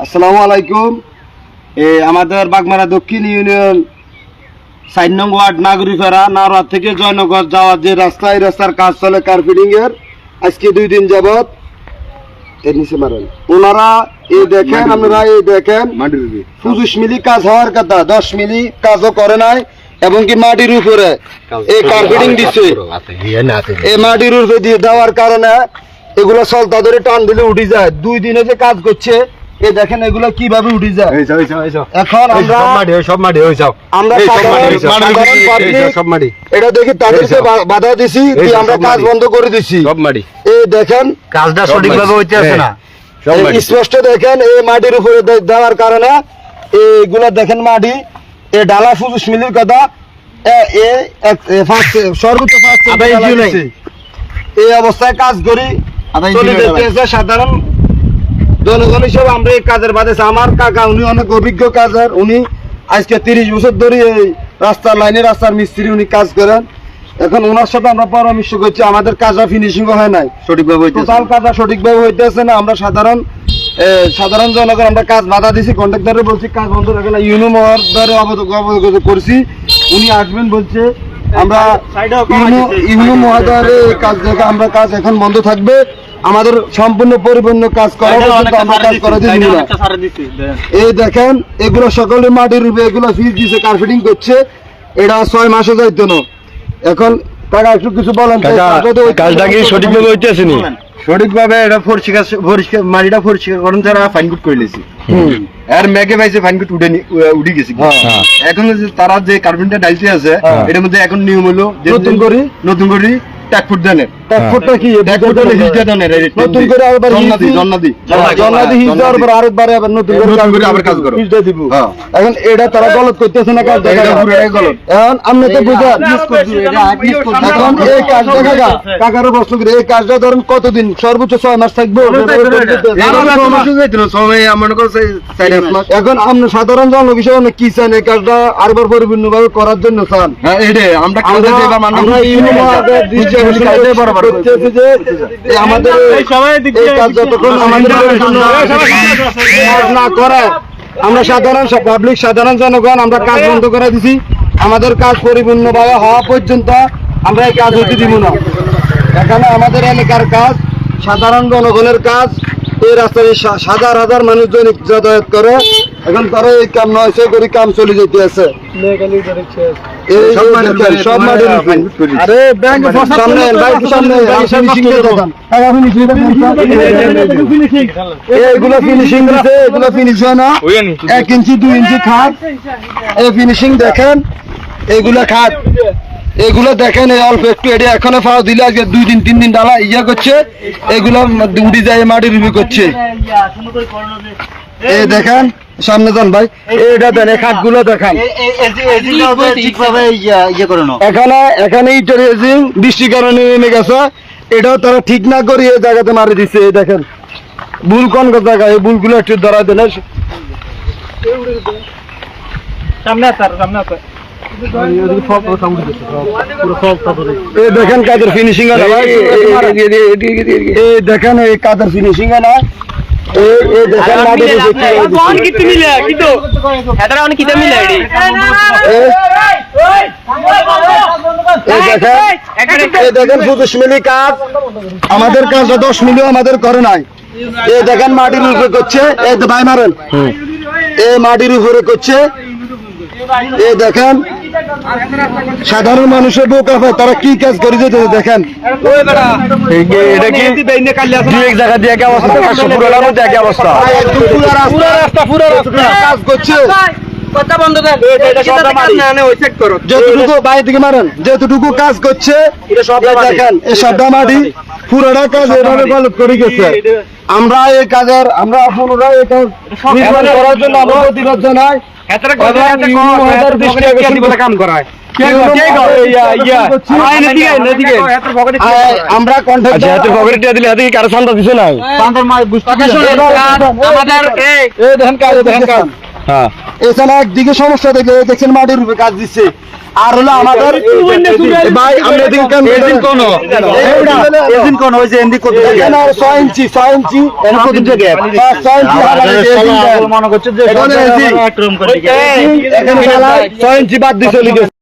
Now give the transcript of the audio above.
আসসালামু আলাইকুম। আমাদের বাগমারা দক্ষিণ ইউনিয়ন 4 নং ওয়ার্ড নাগরিকপাড়া নাওরাত থেকে জয়নগর যাওয়ার যে রাস্তা, এই রাস্তার কাজ চলে কার্পেটিং এর। আজকে 2 দিন যাবত এর নিচে মারেন ওনারা। এই দেখেন, আপনারা এই দেখেন 25 মিলি কাজ হওয়ার কথা, 10 মিলি কাজও করে নাই, এবং কি মাটির উপরে এই কার্পেটিং দিচ্ছে। এই মাটির উপরে দিয়ে দেওয়ার কারণে এগুলো সলতা ধরে টান দিলে উঠে যায়। 2 দিনে যে কাজ করছে, এই দেখেন এগুলো কিভাবে উঠে যায়। এখন এটা দেখি তাদেরকে বাধা দিছি, আমরা কাজ বন্ধ করে দিছি। এই দেখেন কাজটা সঠিকভাবে হইতে আছে না, স্পষ্ট দেখেন এই মাটির উপরে দেওয়ার কারণে এইগুলা দেখেন মাটি এই ডালা 25 মিলির কথা সর্বোচ্চ এই অবস্থায় কাজ করি চলে যেতেছে। সাধারণ জনগণ হিসেবে আমরা এই কাজের বাদে আমার কাকা, উনি অনেক অভিজ্ঞ কাজের, উনি আজকে 30 বছর ধরে এই রাস্তার লাইনে রাস্তার মিস্ত্রি উনি কাজ করেন। এখন ওনার সাথে আমরা পরামর্শ করছি, আমাদের কাজটা ফিনিশিং হয় নাই সঠিকভাবে, টোটাল কাজটা সঠিকভাবে হইতেছে না। আমরা সাধারণ জনগণ আমরা কাজ বাধা দিছি, কন্ট্রাক্টরে বলছি কাজ বন্ধ রাখে না, ইউনো মহোদয় অবগত করছি, উনি আসবেন বলছে। আমরা ইউনো মহোদয়ের কাজ দেখে আমরা কাজ এখন বন্ধ থাকবে, আমাদের সম্পূর্ণ পরিপূর্ণ কাজ করা আমরা কাজ করে দিচ্ছি না। এই দেখেন এগুলো সকলে মাটির রূপে এগুলো ফিজ দিছে, কার্পেটিং করছে। এটা 6 মাসে যাইতো না। এখন টাকা একটু কিছু বলেন, কাজটা কি সঠিকভাবে হইতেছে নি? সঠিকভাবে এটা পরিষ্কার মাটিটা পরিষ্কার করুন, তারা ফাইনকুট করে লেছি আর মেঘে পাইছে ফাইনকুট উঠে গেছে। এখন তারা যে কার্পেন্টার ডাইলতে আছে এটার মধ্যে এখন নিয়ম হলো নতুন করে ট্যাকফুট দেনের। ট্যাকফুটটা কি? নতুন করে আবার জন্নাদি হিজ দেওয়ার পর আরেকবার আবার নতুন করে আবার কাজ করো হিজটা দিব। এখন এটা তারা গলত করতেছে না, কাজ দেখা গলত। এখন আপনি তো বুঝা এখন এই কাজটা কাকারও প্রশ্ন করে এই কাজটা ধরেন কতদিন, সর্বোচ্চ 6 মাস থাকবে। এখন আপনি সাধারণ জনগণ হিসেবে কি চান? এই কাজটা আরেকবার পরিপূর্ণ ভাবে করার জন্য চান? আমাদের না করে আমরা সাধারণ জনগণ আমরা কাজ বন্ধ করে দিছি। আমাদের কাজ পরিপূর্ণভাবে হওয়া পর্যন্ত আমরা এই কাজ হতে দিব না। এখানে আমাদের এলাকার কাজ, সাধারণ জনগণের কাজ, এই রাস্তায় হাজার মানুষজন যাতায়াত করে। এখন তারা এই কাম নয় সে করে কাম চলে যেতে আছে। এগুলো ফিনিশিং দিতে, এগুলো ফিনিশ হয় না। 1 ইঞ্চি 2 ইঞ্চি খাট, এই ফিনিশিং দেখেন। এগুলা খাট, এগুলো দেখেন এই অল্প একটু এটি এখনো ফাও দিলে আজকে 2 দিন 3 দিন ডালা ইয়া করছে, এগুলো উড়ি যায় মাটির রুবি করছে। এই দেখেন সামনে যান ভাই, এইটা দেন, এই খাটগুলো দেখেন। এখানে ইটের এজিং বৃষ্টির কারণে নেমে গেছে, এটাও তারা ঠিক না করে এই জায়গাতে মারি দিচ্ছে। এই দেখেন ভুল কোন জায়গা, এই ভুলগুলো একটু ধরা দেন। এই দেখেন কাজের ফিনিশিং হয় না, এই দেখেন এই কাজের ফিনিশিং হয় না। এই দেখেন দেখেন 25 মিলি কাজ, আমাদের কাজটা 10 মিলিও আমাদের করে নাই। এই দেখেন মাটির উপরে করছে, এই ভাই মারেন, এই মাটির উপরে করছে। এই দেখেন সাধারণ মানুষের বোকা হয়, তারা কি কাজ করে যেতে দেখেন। কাজ করছে যেটুকু বাইরে থেকে মারেন, যেটুকু কাজ করছে দেখেন এই সবটা মাটি পুরোটা কাজ এভাবে গলত করে গেছে। আমরা এই কাজের আমরা পুনরায় এই কাজ করার জন্য আমরা প্রতিবাদ জানাই। কাম করায় আমরা কন্ট্রাক্টর দিলে কারো শান্ত দিছে না। হ্যাঁ এখানে একদিকে সমস্যা দেখে দেখছেন মাটির উপরে কাজ দিচ্ছে আর হলো আমাদের ভাই আমরা এদিকে কেন এদিন কোন হয়েছে এদিন কত এখানে আর 6 ইঞ্চি কত জায়গা 6 ইঞ্চি মনে করছে যে এখানে 6 ইঞ্চি বাদ দিয়ে চলে গেছে